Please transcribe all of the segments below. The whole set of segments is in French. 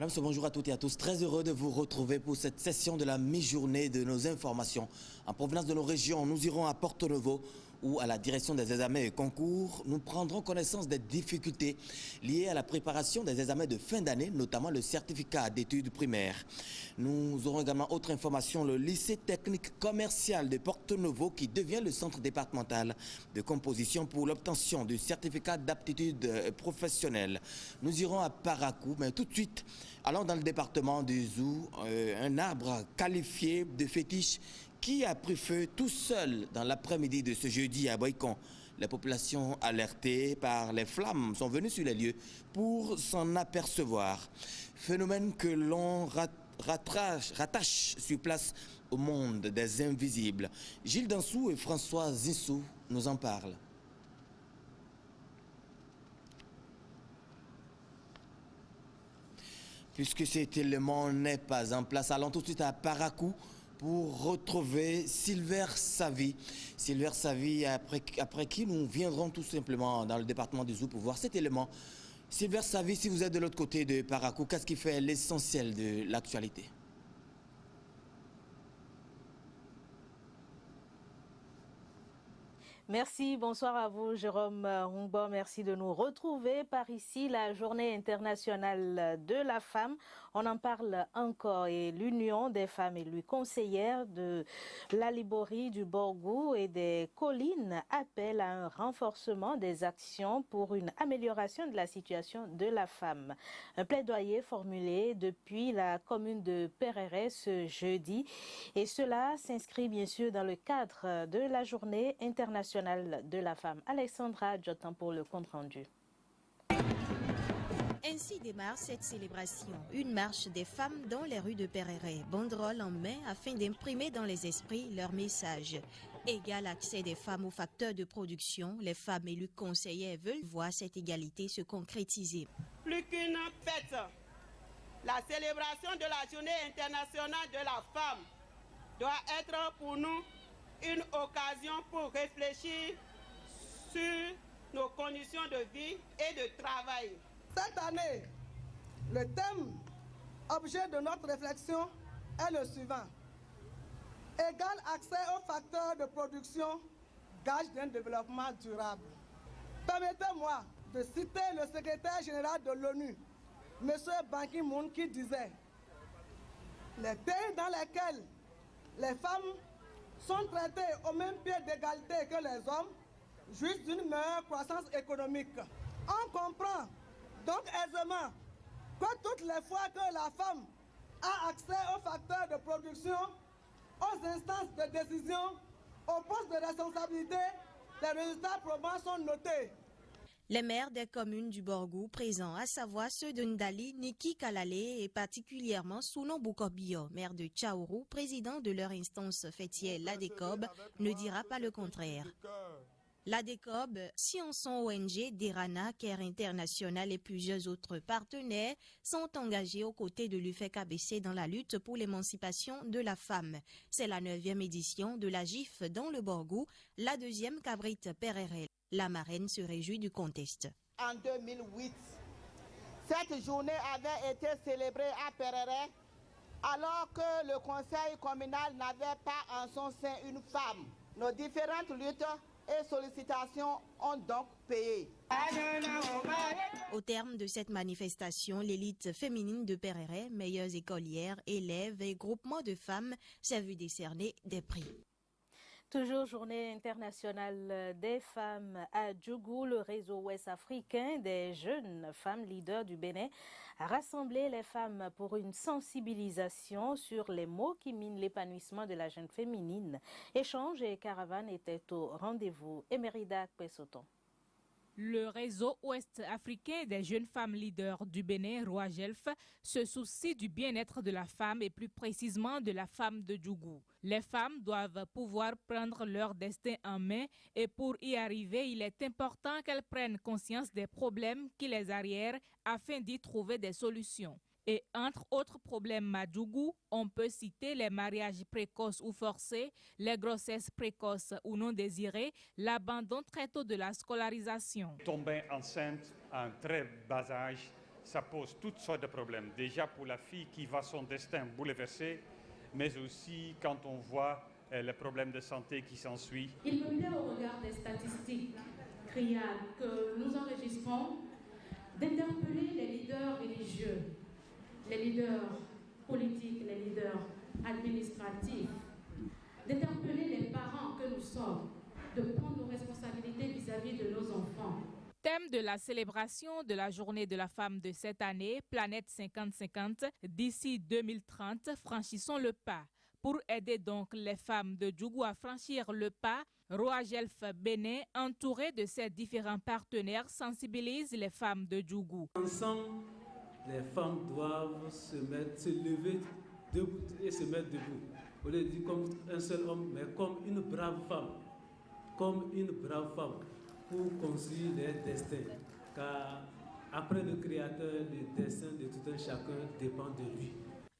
Madame, bonjour à toutes et à tous. Très heureux de vous retrouver pour cette session de la mi-journée de nos informations. En provenance de nos régions, nous irons à Porto-Novo où, à la direction des examens et concours, nous prendrons connaissance des difficultés liées à la préparation des examens de fin d'année, notamment le certificat d'études primaires. Nous aurons également autre information, le lycée technique commercial de Porto-Novo qui devient le centre départemental de composition pour l'obtention du certificat d'aptitude professionnelle. Nous irons à Parakou, mais tout de suite, allons dans le département du Zou, un arbre qualifié de fétiche qui a pris feu tout seul dans l'après-midi de ce jeudi à Boycon. Les populations alertées par les flammes sont venues sur les lieux pour s'en apercevoir. Phénomène que l'on rattache sur place au monde des invisibles. Gilles Dansou et François Zissou nous en parlent. Puisque cet élément n'est pas en place, allons tout de suite à Parakou pour retrouver Silver Savi. Silver Savi, après qui nous viendrons tout simplement dans le département du Zou pour voir cet élément. Silver Savi, si vous êtes de l'autre côté de Parakou, qu'est-ce qui fait l'essentiel de l'actualité? Merci, bonsoir à vous Jérôme Hongbo, merci de nous retrouver par ici, la journée internationale de la femme. On en parle encore et l'Union des femmes élues conseillères de la Liborie, du Borgou et des collines appelle à un renforcement des actions pour une amélioration de la situation de la femme. Un plaidoyer formulé depuis la commune de Perere ce jeudi et cela s'inscrit bien sûr dans le cadre de la journée internationale de la femme. Alexandra Jotin pour le compte-rendu. Ainsi démarre cette célébration, une marche des femmes dans les rues de Perere, banderole en main afin d'imprimer dans les esprits leur message. Égal accès des femmes aux facteurs de production, les femmes élues conseillères veulent voir cette égalité se concrétiser. Plus qu'une fête, la célébration de la journée internationale de la femme doit être pour nous une occasion pour réfléchir sur nos conditions de vie et de travail. Cette année, le thème objet de notre réflexion est le suivant. Égal accès aux facteurs de production, gage d'un développement durable. Permettez-moi de citer le secrétaire général de l'ONU, M. Ban Ki-moon, qui disait « Les pays dans lesquels les femmes sont traités au même pied d'égalité que les hommes, jouissent d'une meilleure croissance économique. » On comprend donc aisément que toutes les fois que la femme a accès aux facteurs de production, aux instances de décision, aux postes de responsabilité, les résultats probants sont notés. Les maires des communes du Borgou présents, à savoir ceux de Ndali, Niki Kalale et particulièrement Souno Boukobio, maire de Tchaourou, président de leur instance fêtière l'ADECOB, ne dira pas le contraire. L'ADECOB, Scienson ONG, Derana, Care International et plusieurs autres partenaires sont engagés aux côtés de l'UFEC-ABC dans la lutte pour l'émancipation de la femme. C'est la 9e édition de la GIF dans le Borgou, la 2e Cabrite Perere. La marraine se réjouit du contexte. En 2008, cette journée avait été célébrée à Perere alors que le conseil communal n'avait pas en son sein une femme. Nos différentes luttes et sollicitations ont donc payé. Au terme de cette manifestation, l'élite féminine de Perere, meilleures écolières, élèves et groupements de femmes s'est vu décerner des prix. Toujours journée internationale des femmes à Djougou, le réseau ouest africain des jeunes femmes leaders du Bénin a rassemblé les femmes pour une sensibilisation sur les maux qui minent l'épanouissement de la jeune féminine. Échanges et caravanes étaient au rendez-vous. Emerida Pesoton. Le réseau ouest africain des jeunes femmes leaders du Bénin, Roagelf, se soucie du bien-être de la femme et plus précisément de la femme de Djougou. Les femmes doivent pouvoir prendre leur destin en main et pour y arriver, il est important qu'elles prennent conscience des problèmes qui les arrièrent afin d'y trouver des solutions. Et entre autres problèmes à Djougou, on peut citer les mariages précoces ou forcés, les grossesses précoces ou non désirées, l'abandon très tôt de la scolarisation. Tomber enceinte à un très bas âge, ça pose toutes sortes de problèmes. Déjà pour la fille qui voit son destin bouleversé, mais aussi quand on voit les problèmes de santé qui s'ensuivent. Il me plaît au regard des statistiques criardes que nous enregistrons d'interpeller les leaders religieux, les leaders politiques, les leaders administratifs, d'interpeller les parents que nous sommes, de prendre nos responsabilités vis-à-vis de nos enfants. Thème de la célébration de la Journée de la femme de cette année, Planète 50-50, d'ici 2030, franchissons le pas. Pour aider donc les femmes de Djougou à franchir le pas, Roagelf Bénin, entouré de ses différents partenaires, sensibilise les femmes de Djougou. Ensemble, les femmes doivent se lever debout et se mettre debout. Au lieu de dire comme un seul homme, mais comme une brave femme. Comme une brave femme pour construire leur destin. Car après le Créateur, le destin de tout un chacun dépend de lui.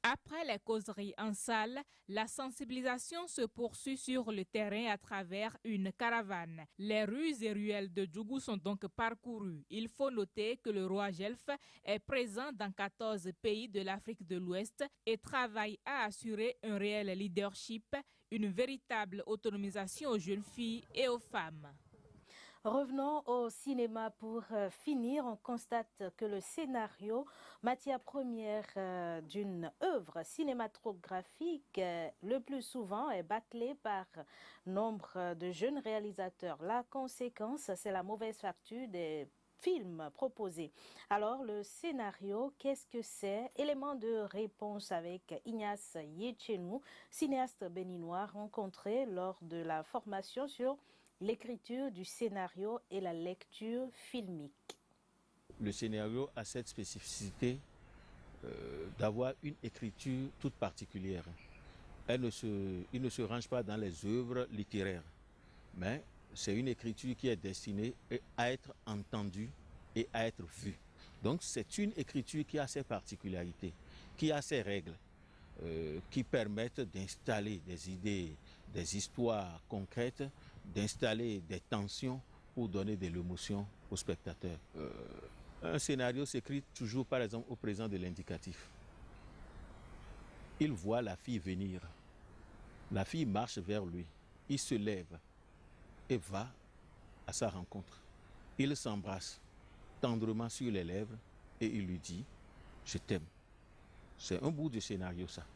Après les causeries en salle, la sensibilisation se poursuit sur le terrain à travers une caravane. Les rues et ruelles de Djougou sont donc parcourues. Il faut noter que le Roagelf est présent dans 14 pays de l'Afrique de l'Ouest et travaille à assurer un réel leadership, une véritable autonomisation aux jeunes filles et aux femmes. Revenons au cinéma pour finir. On constate que le scénario, matière première d'une œuvre cinématographique, le plus souvent est bâclé par nombre de jeunes réalisateurs. La conséquence, c'est la mauvaise facture des films proposés. Alors, le scénario, qu'est-ce que c'est? Élément de réponse avec Ignace Yetchenou, cinéaste béninois rencontré lors de la formation sur l'écriture du scénario et la lecture filmique. Le scénario a cette spécificité d'avoir une écriture toute particulière. Il ne se range pas dans les œuvres littéraires, mais c'est une écriture qui est destinée à être entendue et à être vue. Donc c'est une écriture qui a ses particularités, qui a ses règles, qui permettent d'installer des idées, des histoires concrètes, d'installer des tensions pour donner de l'émotion aux spectateurs. Un scénario s'écrit toujours, par exemple, au présent de l'indicatif. Il voit la fille venir. La fille marche vers lui. Il se lève et va à sa rencontre. Il s'embrasse tendrement sur les lèvres et il lui dit « Je t'aime ». C'est un bout de scénario, ça.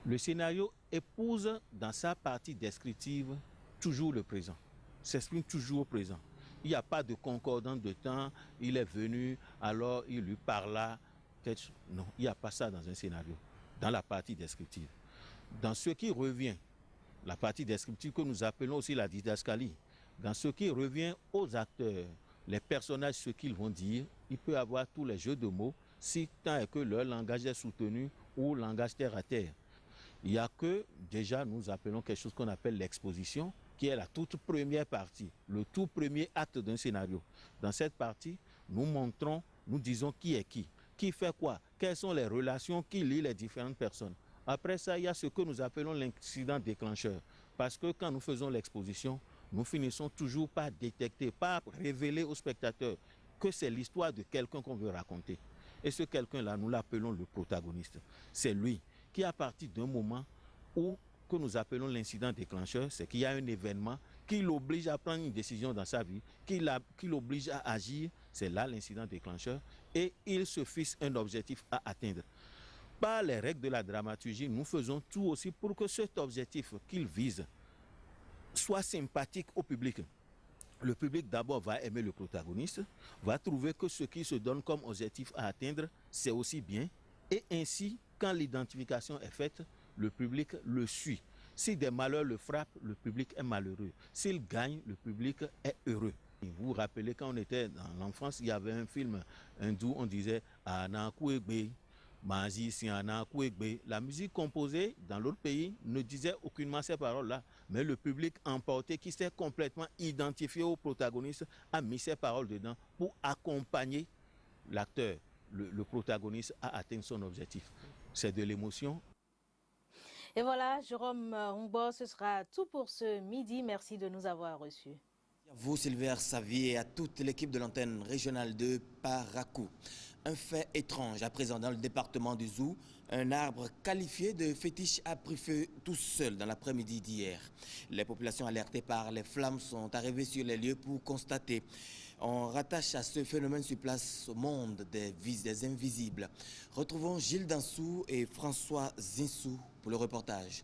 Le scénario épouse dans sa partie descriptive toujours le présent, s'exprime toujours au présent. Il n'y a pas de concordance de temps, il est venu, alors il lui parla. Non, il n'y a pas ça dans un scénario, dans la partie descriptive. Dans ce qui revient, la partie descriptive que nous appelons aussi la didascalie, dans ce qui revient aux acteurs, les personnages, ce qu'ils vont dire, il peut y avoir tous les jeux de mots, si tant est que leur langage est soutenu ou langage terre à terre. Il n'y a que, déjà, nous appelons quelque chose qu'on appelle l'exposition, qui est la toute première partie, le tout premier acte d'un scénario. Dans cette partie, nous montrons, nous disons qui est qui fait quoi, quelles sont les relations qui lient les différentes personnes. Après ça, il y a ce que nous appelons l'incident déclencheur. Parce que quand nous faisons l'exposition, nous finissons toujours par détecter, par révéler au spectateur que c'est l'histoire de quelqu'un qu'on veut raconter. Et ce quelqu'un-là, nous l'appelons le protagoniste. C'est lui qui, à partir d'un moment où que nous appelons l'incident déclencheur, c'est qu'il y a un événement qui l'oblige à prendre une décision dans sa vie, qui l'oblige à agir, c'est là l'incident déclencheur, et il se fixe un objectif à atteindre. Par les règles de la dramaturgie, nous faisons tout aussi pour que cet objectif qu'il vise soit sympathique au public. Le public d'abord va aimer le protagoniste, va trouver que ce qu'il se donne comme objectif à atteindre, c'est aussi bien, et ainsi, quand l'identification est faite, le public le suit. Si des malheurs le frappent, le public est malheureux. S'il gagne, le public est heureux. Vous vous rappelez, quand on était dans l'enfance, il y avait un film hindou, on disait « Ana Kouegbe ». La musique composée dans l'autre pays ne disait aucunement ces paroles-là, mais le public emporté qui s'est complètement identifié au protagoniste a mis ces paroles dedans pour accompagner l'acteur, le protagoniste à atteindre son objectif. C'est de l'émotion. Et voilà, Jérôme Hongbo, ce sera tout pour ce midi. Merci de nous avoir reçus. À vous, Sylvain Savier, et à toute l'équipe de l'antenne régionale de Parakou. Un fait étrange à présent dans le département du Zou. Un arbre qualifié de fétiche a pris feu tout seul dans l'après-midi d'hier. Les populations alertées par les flammes sont arrivées sur les lieux pour constater. On rattache à ce phénomène sur place au monde des invisibles. Retrouvons Gilles Dansou et François Zinsou pour le reportage.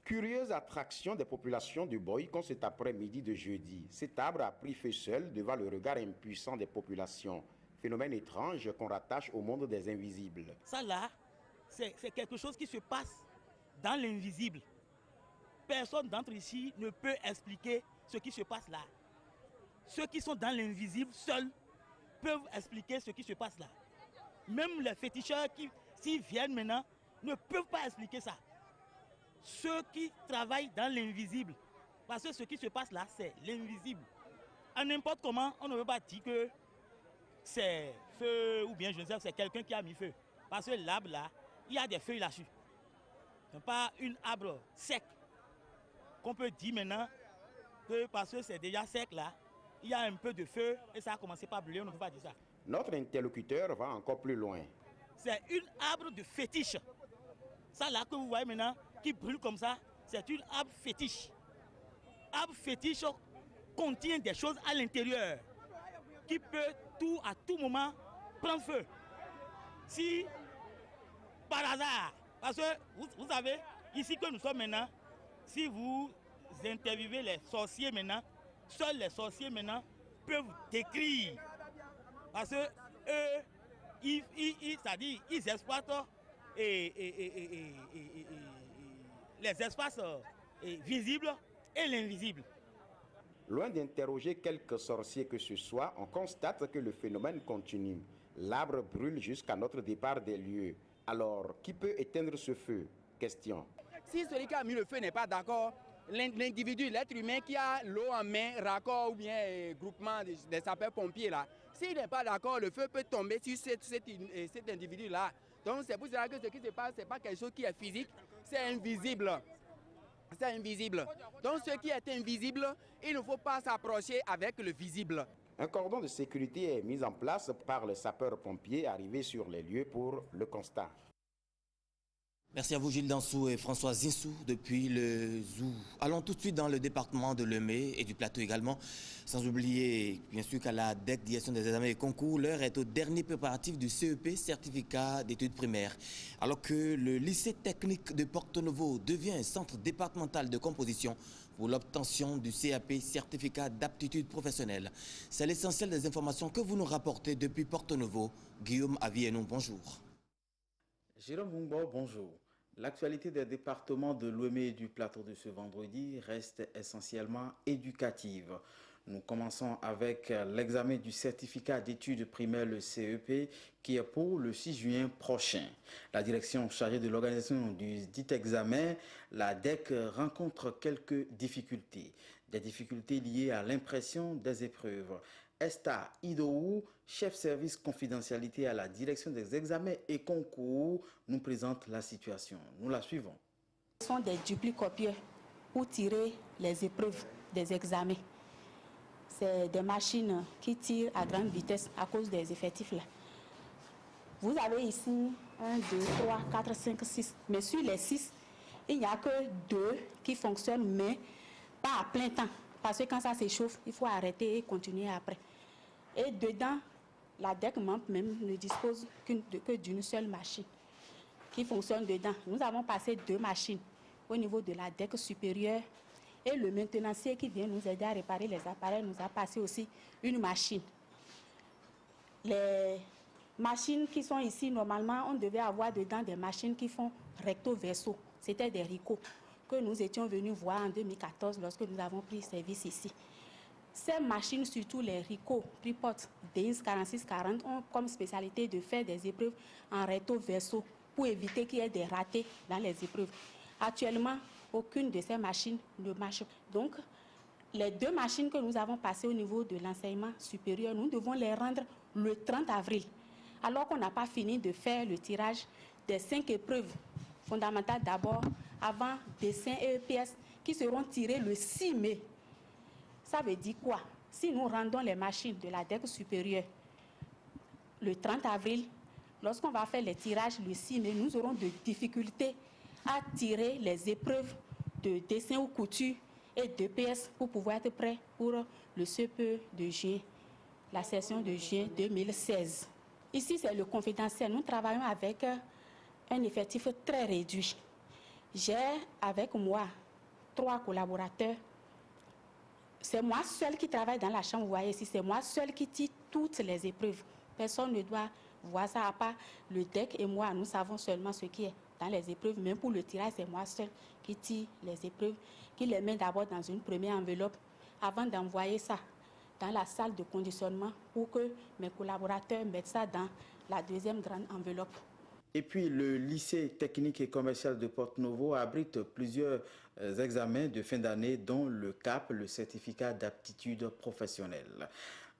Curieuse attraction des populations du Boycon cet après-midi de jeudi. Cet arbre a pris feu seul devant le regard impuissant des populations. Phénomène étrange qu'on rattache au monde des invisibles. Ça là, c'est quelque chose qui se passe dans l'invisible. Personne d'entre ici ne peut expliquer ce qui se passe là. Ceux qui sont dans l'invisible seuls peuvent expliquer ce qui se passe là. Même les féticheurs qui, s'ils viennent maintenant, ne peuvent pas expliquer ça. Ceux qui travaillent dans l'invisible, parce que ce qui se passe là, c'est l'invisible. À n'importe comment, on ne veut pas dire que c'est feu ou bien je ne sais, c'est quelqu'un qui a mis feu. Parce que l'arbre là, il y a des feuilles là-dessus. Ce n'est pas un arbre sec qu'on peut dire maintenant que parce que c'est déjà sec là, il y a un peu de feu et ça a commencé par brûler, on ne peut pas dire ça. Notre interlocuteur va encore plus loin. C'est un arbre de fétiche. Ça là que vous voyez maintenant, qui brûle comme ça, c'est une arbre fétiche. Arbre fétiche contient des choses à l'intérieur qui peut à tout moment prendre feu. Si par hasard, parce que vous savez, ici que nous sommes maintenant, si vous interviewez les sorciers maintenant, seuls les sorciers maintenant peuvent décrire. Parce que eux, ils exploitent les espaces visibles et l'invisible. Loin d'interroger quelques sorciers que ce soit, on constate que le phénomène continue. L'arbre brûle jusqu'à notre départ des lieux. Alors, qui peut éteindre ce feu? Question. Si celui qui a mis le feu n'est pas d'accord, l'individu, l'être humain qui a l'eau en main, raccord ou bien groupement des sapeurs-pompiers là, s'il n'est pas d'accord, le feu peut tomber sur cet individu-là. Donc c'est pour cela que ce qui se passe, ce n'est pas quelque chose qui est physique, c'est invisible. C'est invisible. Donc ce qui est invisible, il ne faut pas s'approcher avec le visible. Un cordon de sécurité est mis en place par les sapeurs-pompiers arrivés sur les lieux pour le constat. Merci à vous Gilles Dansou et François Zinsou depuis le Zou. Allons tout de suite dans le département de Lemay et du Plateau également. Sans oublier bien sûr qu'à la DEC, direction des examens et concours, l'heure est au dernier préparatif du CEP, certificat d'études primaires. Alors que le lycée technique de Porto-Novo devient un centre départemental de composition pour l'obtention du CAP, certificat d'aptitude professionnelle. C'est l'essentiel des informations que vous nous rapportez depuis Porto-Novo. Guillaume Avienou, bonjour. Jérôme Mungbo, bonjour. L'actualité des départements de Lemay et du Plateau de ce vendredi reste essentiellement éducative. Nous commençons avec l'examen du certificat d'études primaires, le CEP, qui est pour le 6 juin prochain. La direction chargée de l'organisation du dit examen, la DEC, rencontre quelques difficultés. Des difficultés liées à l'impression des épreuves. Esta Idou, chef service confidentialité à la direction des examens et concours, nous présente la situation. Nous la suivons. Ce sont des duplicopieurs pour tirer les épreuves des examens. C'est des machines qui tirent à grande vitesse à cause des effectifs là. Vous avez ici 1, 2, 3, 4, 5, 6. Mais sur les 6, il n'y a que 2 qui fonctionnent, mais pas à plein temps. Parce que quand ça s'échauffe, il faut arrêter et continuer après. Et dedans, la DEC membre même ne dispose que d'une seule machine qui fonctionne dedans. Nous avons passé 2 machines au niveau de la DEC supérieure et le maintenancier qui vient nous aider à réparer les appareils nous a passé aussi une machine. Les machines qui sont ici, normalement, on devait avoir dedans des machines qui font recto-verso. C'était des RICO que nous étions venus voir en 2014 lorsque nous avons pris service ici. Ces machines, surtout les RICO, Pripot, DINS 4640, ont comme spécialité de faire des épreuves en recto-verso pour éviter qu'il y ait des ratés dans les épreuves. Actuellement, aucune de ces machines ne marche. Donc, les 2 machines que nous avons passées au niveau de l'enseignement supérieur, nous devons les rendre le 30 avril, alors qu'on n'a pas fini de faire le tirage des 5 épreuves fondamentales d'abord, avant dessin et EPS, qui seront tirées le 6 mai. Ça veut dire quoi? Si nous rendons les machines de la DEC supérieure le 30 avril, lorsqu'on va faire les tirages le 6 mai, nous aurons de difficultés à tirer les épreuves de dessin ou couture et d'EPS pour pouvoir être prêts pour le CPE de juin, la session de juin 2016. Ici, c'est le confidentiel. Nous travaillons avec un effectif très réduit. J'ai avec moi 3 collaborateurs. C'est moi seul qui travaille dans la chambre, vous voyez ici, c'est moi seul qui tire toutes les épreuves. Personne ne doit voir ça, à part le DEC et moi, nous savons seulement ce qui est dans les épreuves. Même pour le tirage, c'est moi seul qui tire les épreuves, qui les met d'abord dans une première enveloppe avant d'envoyer ça dans la salle de conditionnement pour que mes collaborateurs mettent ça dans la deuxième grande enveloppe. Et puis, le lycée technique et commercial de Porto-Novo abrite plusieurs examens de fin d'année, dont le CAP, le certificat d'aptitude professionnelle.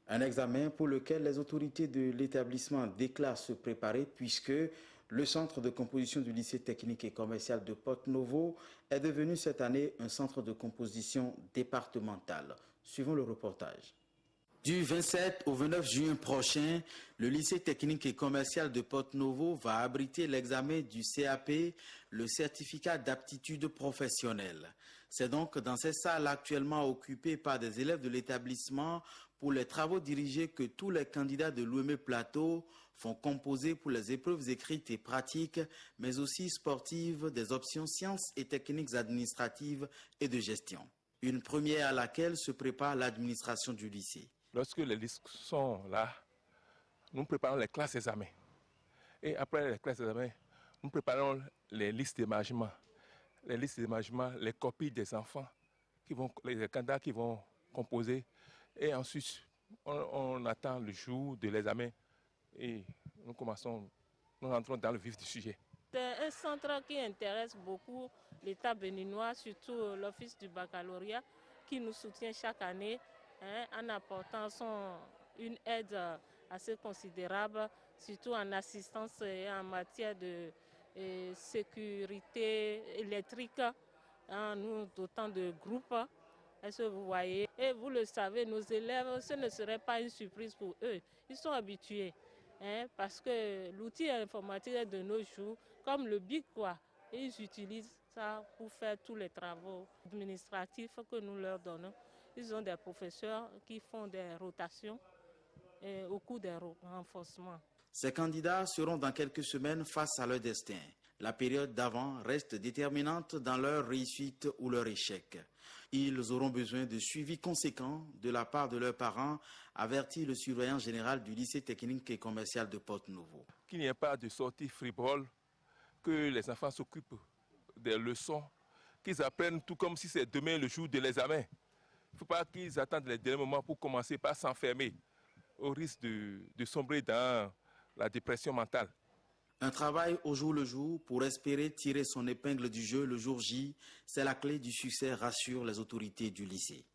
Un examen pour lequel les autorités de l'établissement déclarent se préparer puisque le centre de composition du lycée technique et commercial de Porto-Novo est devenu cette année un centre de composition départemental. Suivons le reportage. Du 27 au 29 juin prochain, le lycée technique et commercial de Porto-Novo va abriter l'examen du CAP, le certificat d'aptitude professionnelle. C'est donc dans ces salles actuellement occupées par des élèves de l'établissement pour les travaux dirigés que tous les candidats de l'UEME Plateau font composer pour les épreuves écrites et pratiques, mais aussi sportives des options sciences et techniques administratives et de gestion. Une première à laquelle se prépare l'administration du lycée. Lorsque les listes sont là, nous préparons les classes d'examen. Et après les classes d'examen, nous préparons les listes d'émargement. Les listes d'émargement, les copies des enfants, les candidats qui vont composer. Et ensuite, on attend le jour de l'examen et nous rentrons dans le vif du sujet. C'est un centre qui intéresse beaucoup l'État béninois, surtout l'Office du baccalauréat, qui nous soutient chaque année en apportant une aide assez considérable, surtout en assistance et en matière de sécurité électrique, nous dotant de groupes. Est-ce que vous voyez? Et vous le savez, nos élèves, ce ne serait pas une surprise pour eux. Ils sont habitués, parce que l'outil informatique de nos jours, comme le BIC, ils utilisent ça pour faire tous les travaux administratifs que nous leur donnons. Ils ont des professeurs qui font des rotations au cours des renforcements. Ces candidats seront dans quelques semaines face à leur destin. La période d'avant reste déterminante dans leur réussite ou leur échec. Ils auront besoin de suivi conséquent de la part de leurs parents, avertit le surveillant général du lycée technique et commercial de Porto-Novo. Qu'il n'y ait pas de sortie frivole, que les enfants s'occupent des leçons, qu'ils apprennent tout comme si c'est demain le jour de l'examen. Il ne faut pas qu'ils attendent les derniers moments pour commencer par s'enfermer, au risque de sombrer dans la dépression mentale. Un travail au jour le jour pour espérer tirer son épingle du jeu le jour J, c'est la clé du succès, rassurent les autorités du lycée.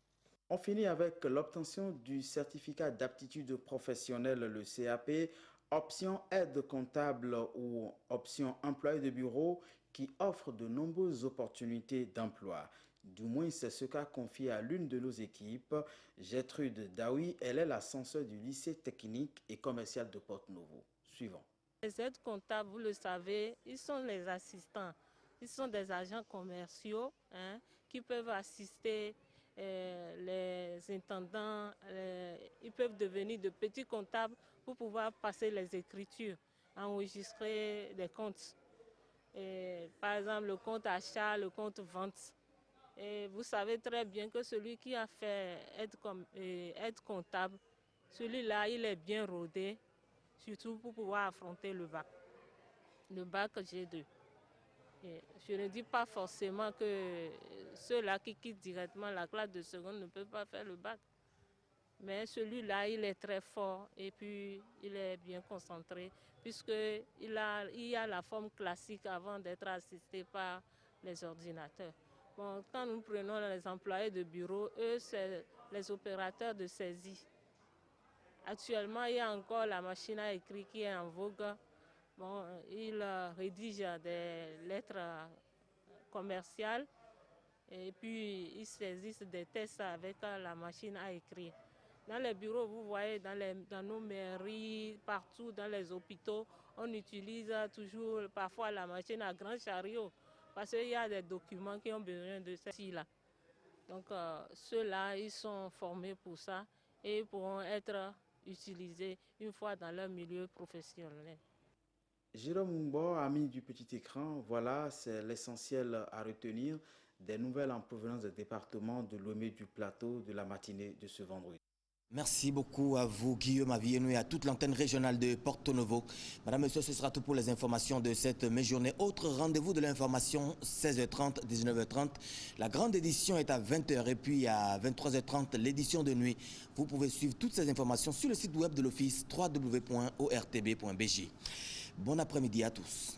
On finit avec l'obtention du certificat d'aptitude professionnelle, le CAP, option aide comptable ou option employé de bureau qui offre de nombreuses opportunités d'emploi. Du moins, c'est ce qu'a confié à l'une de nos équipes, Gertrude Daoui. Elle est la censeur du lycée technique et commercial de Porto-Novo. Suivant. Les aides comptables, vous le savez, ils sont les assistants. Ils sont des agents commerciaux qui peuvent assister les intendants. Ils peuvent devenir de petits comptables pour pouvoir passer les écritures, enregistrer les comptes. Par exemple, le compte achat, le compte vente. Et vous savez très bien que celui qui a fait aide comptable, celui-là, il est bien rodé, surtout pour pouvoir affronter le bac G2. Et je ne dis pas forcément que ceux-là qui quittent directement la classe de seconde ne peuvent pas faire le bac. Mais celui-là, il est très fort et puis il est bien concentré puisqu'il y a la forme classique avant d'être assisté par les ordinateurs. Bon, quand nous prenons les employés de bureau, eux, c'est les opérateurs de saisie. Actuellement, il y a encore la machine à écrire qui est en vogue. Bon, ils rédigent des lettres commerciales et puis ils saisissent des tests avec la machine à écrire. Dans les bureaux, vous voyez, dans nos mairies, partout, dans les hôpitaux, on utilise toujours parfois la machine à grand chariot parce qu'il y a des documents qui ont besoin de ceci-là. Donc ceux-là, ils sont formés pour ça et pourront être utilisés une fois dans leur milieu professionnel. Jérôme Mungbo, ami du petit écran, voilà, c'est l'essentiel à retenir des nouvelles en provenance des départements de Lomé du Plateau de la matinée de ce vendredi. Merci beaucoup à vous, Guillaume Avienou, et à toute l'antenne régionale de Porto Novo. Madame, Monsieur, ce sera tout pour les informations de cette mi-journée. Autre rendez-vous de l'information, 16h30, 19h30. La grande édition est à 20h et puis à 23h30, l'édition de nuit. Vous pouvez suivre toutes ces informations sur le site web de l'Office www.ortb.bj. Bon après-midi à tous.